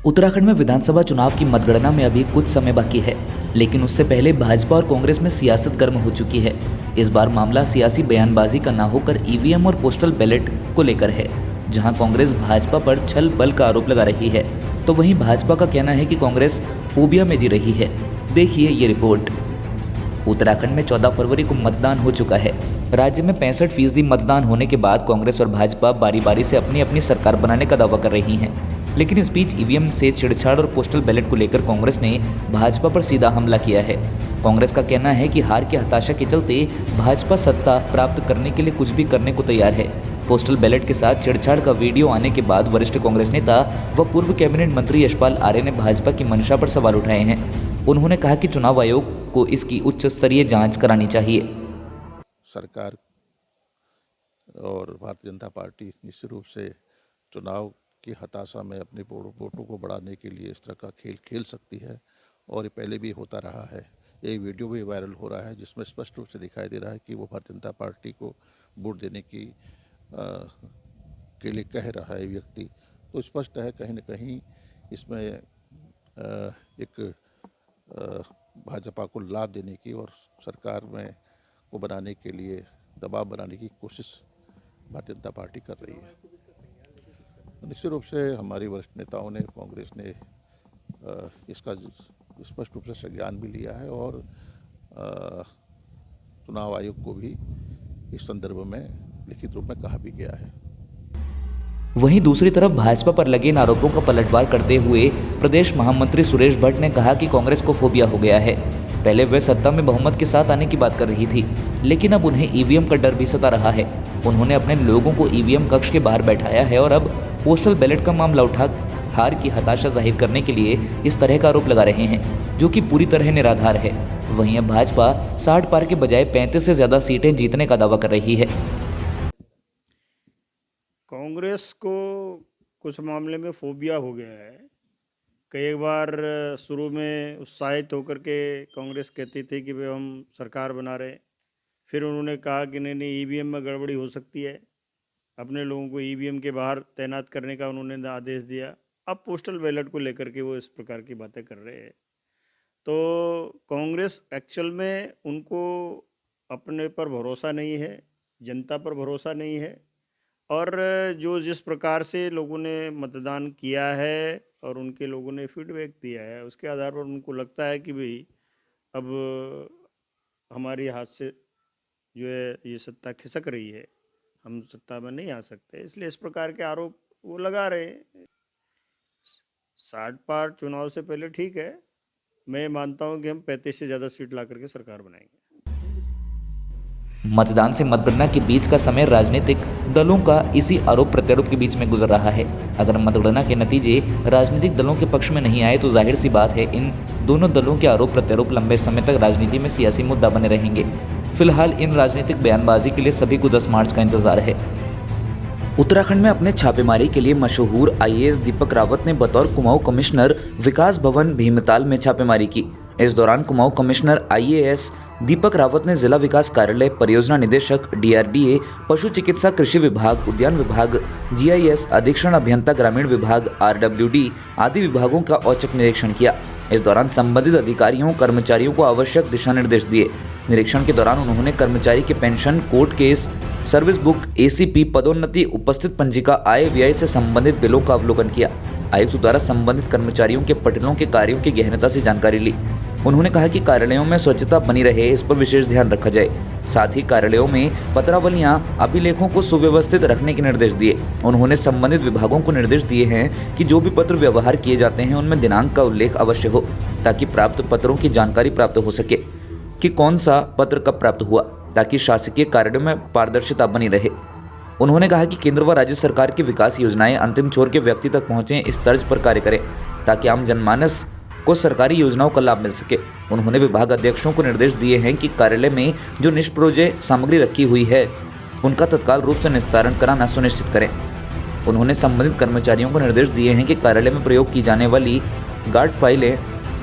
उत्तराखंड में विधानसभा चुनाव की मतगणना में अभी कुछ समय बाकी है, लेकिन उससे पहले भाजपा और कांग्रेस में सियासत गर्म हो चुकी है। इस बार मामला सियासी बयानबाजी का ना होकर ईवीएम और पोस्टल बैलेट को लेकर है, जहां कांग्रेस भाजपा पर छल बल का आरोप लगा रही है, तो वहीं भाजपा का कहना है कि कांग्रेस फोबिया में जी रही है। देखिए ये रिपोर्ट। उत्तराखंड में 14 फरवरी को मतदान हो चुका है। राज्य में 65% मतदान होने के बाद कांग्रेस और भाजपा बारी बारी से अपनी अपनी सरकार बनाने का दावा कर रही हैं। लेकिन इस बीच ईवीएम से छेड़छाड़ और पोस्टल बैलेट को लेकर कांग्रेस ने भाजपा पर सीधा हमला किया है। कांग्रेस का कहना है कि हार की हताशा के चलते भाजपा सत्ता प्राप्त करने के लिए कुछ भी करने को तैयार है। पोस्टल बैलेट के साथ छेड़छाड़ का वीडियो आने के बाद वरिष्ठ कांग्रेस नेता व पूर्व कैबिनेट मंत्री यशपाल आर्य ने भाजपा की मंशा पर सवाल उठाए हैं। उन्होंने कहा कि चुनाव आयोग को इसकी उच्च स्तरीय जांच करानी चाहिए। सरकार और भारतीय जनता पार्टी निश्चित रूप से चुनाव की हताशा में अपने वोटों को बढ़ाने के लिए इस तरह का खेल खेल सकती है, और ये पहले भी होता रहा है। एक वीडियो भी वायरल हो रहा है जिसमें स्पष्ट रूप से दिखाई दे रहा है कि वो भारतीय जनता पार्टी को वोट देने के लिए कह रहा है व्यक्ति। तो स्पष्ट है कहीं न कहीं इसमें एक भाजपा को लाभ देने की और सरकार में को बनाने के लिए दबाव बनाने की कोशिश भारतीय जनता पार्टी कर रही है। निश्चित रूप से हमारी वरिष्ठ नेताओं ने, कांग्रेस ने इसका स्पष्ट रूप से संज्ञान भी लिया है और चुनाव आयोग को भी इस संदर्भ में लिखित रूप में कहा भी गया है। वहीं दूसरी तरफ भाजपा पर लगे इन आरोपों का पलटवार करते हुए प्रदेश महामंत्री सुरेश भट्ट ने कहा कि कांग्रेस को फोबिया हो गया है। पहले वे सत्ता में बहुमत के साथ आने की बात कर रही थी, लेकिन अब उन्हें ईवीएम का डर भी सता रहा है। उन्होंने अपने लोगों को ईवीएम कक्ष के बाहर बैठाया है और अब पोस्टल बैलेट का मामला उठा हार की हताशा जाहिर करने के लिए इस तरह का आरोप लगा रहे हैं, जो कि पूरी तरह निराधार है। वहीं अब भाजपा 60 पार के बजाय 35 से ज्यादा सीटें जीतने का दावा कर रही है। कांग्रेस को कुछ मामले में फोबिया हो गया है। कई बार शुरू में उत्साहित होकर के कांग्रेस कहती थी कि भाई हम सरकार बना रहे, फिर उन्होंने कहा कि नहीं ईवीएम में गड़बड़ी हो सकती है, अपने लोगों को ईवीएम के बाहर तैनात करने का उन्होंने आदेश दिया। अब पोस्टल बैलेट को लेकर के वो इस प्रकार की बातें कर रहे हैं। तो कांग्रेस एक्चुअल में उनको अपने पर भरोसा नहीं है, जनता पर भरोसा नहीं है, और जो जिस प्रकार से लोगों ने मतदान किया है और उनके लोगों ने फीडबैक दिया है, उसके आधार पर उनको लगता है कि भाई अब हमारे हाथ से जो है ये सत्ता खिसक रही है, हम सत्ता में नहीं आ सकते, इसलिए इस प्रकार के आरोप वो लगा रहे हैं। 60 पार चुनाव से पहले ठीक है, मैं मानता हूं कि हम 35 से ज़्यादा सीट ला करके सरकार बनाएंगे। मतदान से मतगणना के बीच का समय राजनीतिक दलों का इसी आरोप प्रत्यारोप के बीच में गुजर रहा है। अगर मतगणना के नतीजे राजनीतिक दलों के पक्ष में नहीं आए तो जाहिर सी बात है इन दोनों दलों के आरोप प्रत्यारोप लंबे समय तक राजनीति में सियासी मुद्दा बने रहेंगे। फिलहाल इन राजनीतिक बयानबाजी के लिए सभी को 10 मार्च का इंतजार है। उत्तराखंड में अपने छापेमारी के लिए मशहूर आईएएस दीपक रावत ने बतौर कुमाऊं कमिश्नर विकास भवन भीमताल में छापेमारी की। इस दौरान कुमाऊं कमिश्नर आईएएस दीपक रावत ने जिला विकास कार्यालय, परियोजना निदेशक, डीआरडीए, पशु चिकित्सा कृषि विभाग, उद्यान विभाग, जीआईएस, अधीक्षण अभियंता ग्रामीण विभाग, आरडब्ल्यूडी आदि विभागों का औचक निरीक्षण किया। इस दौरान संबंधित अधिकारियों कर्मचारियों को आवश्यक दिशा निर्देश दिए। निरीक्षण के दौरान उन्होंने कर्मचारी के pension, court case, service book, ACP, पदोन्नति, उपस्थित पंजिका, आय व्यय से संबंधित बिलों का अवलोकन किया। आयुक्त द्वारा संबंधित कर्मचारियों के पटलों के कार्यों की गहनता से जानकारी ली। उन्होंने कहा कि कार्यालयों में स्वच्छता बनी रहे, इस पर विशेष ध्यान रखा जाए। साथ ही कार्यालयों में पत्रावलियां, अभिलेखों को सुव्यवस्थित रखने के निर्देश दिए। उन्होंने संबंधित विभागों को निर्देश दिए हैं कि जो भी पत्र व्यवहार किए जाते हैं उनमें दिनांक का उल्लेख अवश्य हो, ताकि प्राप्त पत्रों की जानकारी प्राप्त हो सके कि कौन सा पत्र कब प्राप्त हुआ, ताकि शासकीय कार्यों में पारदर्शिता बनी रहे। उन्होंने कहा कि केंद्र व राज्य सरकार की विकास योजनाएं अंतिम छोर के व्यक्ति तक पहुंचे, इस तर्ज पर कार्य करें ताकि आम जनमानस को सरकारी योजनाओं का लाभ मिल सके। उन्होंने विभाग अध्यक्षों को निर्देश दिए हैं कि कार्यालय में जो निष्प्रयोज्य सामग्री रखी हुई है उनका तत्काल रूप से निस्तारण कराना सुनिश्चित करें। उन्होंने संबंधित कर्मचारियों को निर्देश दिए हैं कि कार्यालय में प्रयोग की जाने वाली गार्ड फाइलें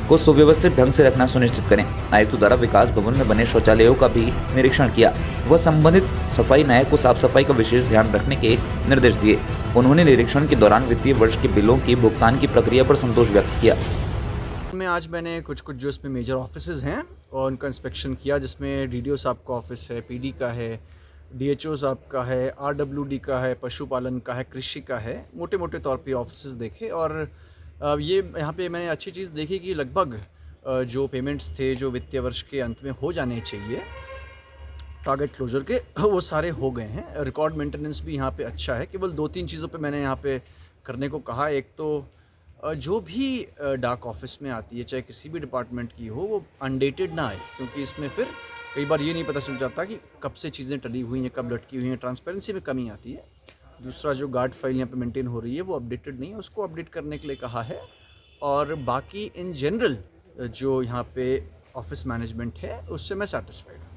को सुव्यवस्थित ढंग से रखना सुनिश्चित करें। आयुक्त द्वारा विकास भवन में बने शौचालयों का भी निरीक्षण किया व संबंधित सफाई नायक को साफ सफाई का विशेष ध्यान रखने के निर्देश दिए। उन्होंने निरीक्षण के दौरान वित्तीय वर्ष के बिलों के भुगतान की प्रक्रिया पर संतोष व्यक्त किया। मैंने कुछ जो इसमें मेजर ऑफिसेज हैं और उनका इंस्पेक्शन किया, जिसमें डीडीओ साहब का ऑफिस है, पीडी का है, डीएचओ साहब का है, आरडब्ल्यूडी का है, पशुपालन का है, कृषि का है, मोटे मोटे तौर पे ऑफिसेज देखे। और ये यहाँ पे मैंने अच्छी चीज़ देखी कि लगभग जो पेमेंट्स थे जो वित्तीय वर्ष के अंत में हो जाने चाहिए टारगेट क्लोजर के, वो सारे हो गए हैं। रिकॉर्ड मेंटेनेंस भी यहाँ पे अच्छा है। केवल 2-3 चीज़ों पे मैंने यहाँ पे करने को कहा। एक तो जो भी डाक ऑफिस में आती है, चाहे किसी भी डिपार्टमेंट की हो, वो अनडेटेड ना आए, क्योंकि इसमें फिर कई बार ये नहीं पता चल जाता कि कब से चीज़ें टली हुई हैं, कब लटकी हुई हैं, ट्रांसपेरेंसी में कमी आती है। दूसरा, जो गार्ड फाइल यहाँ पे मेंटेन हो रही है वो अपडेटेड नहीं है, उसको अपडेट करने के लिए कहा है। और बाकी इन जनरल जो यहाँ पे ऑफिस मैनेजमेंट है उससे मैं सेटिस्फाइड हूँ।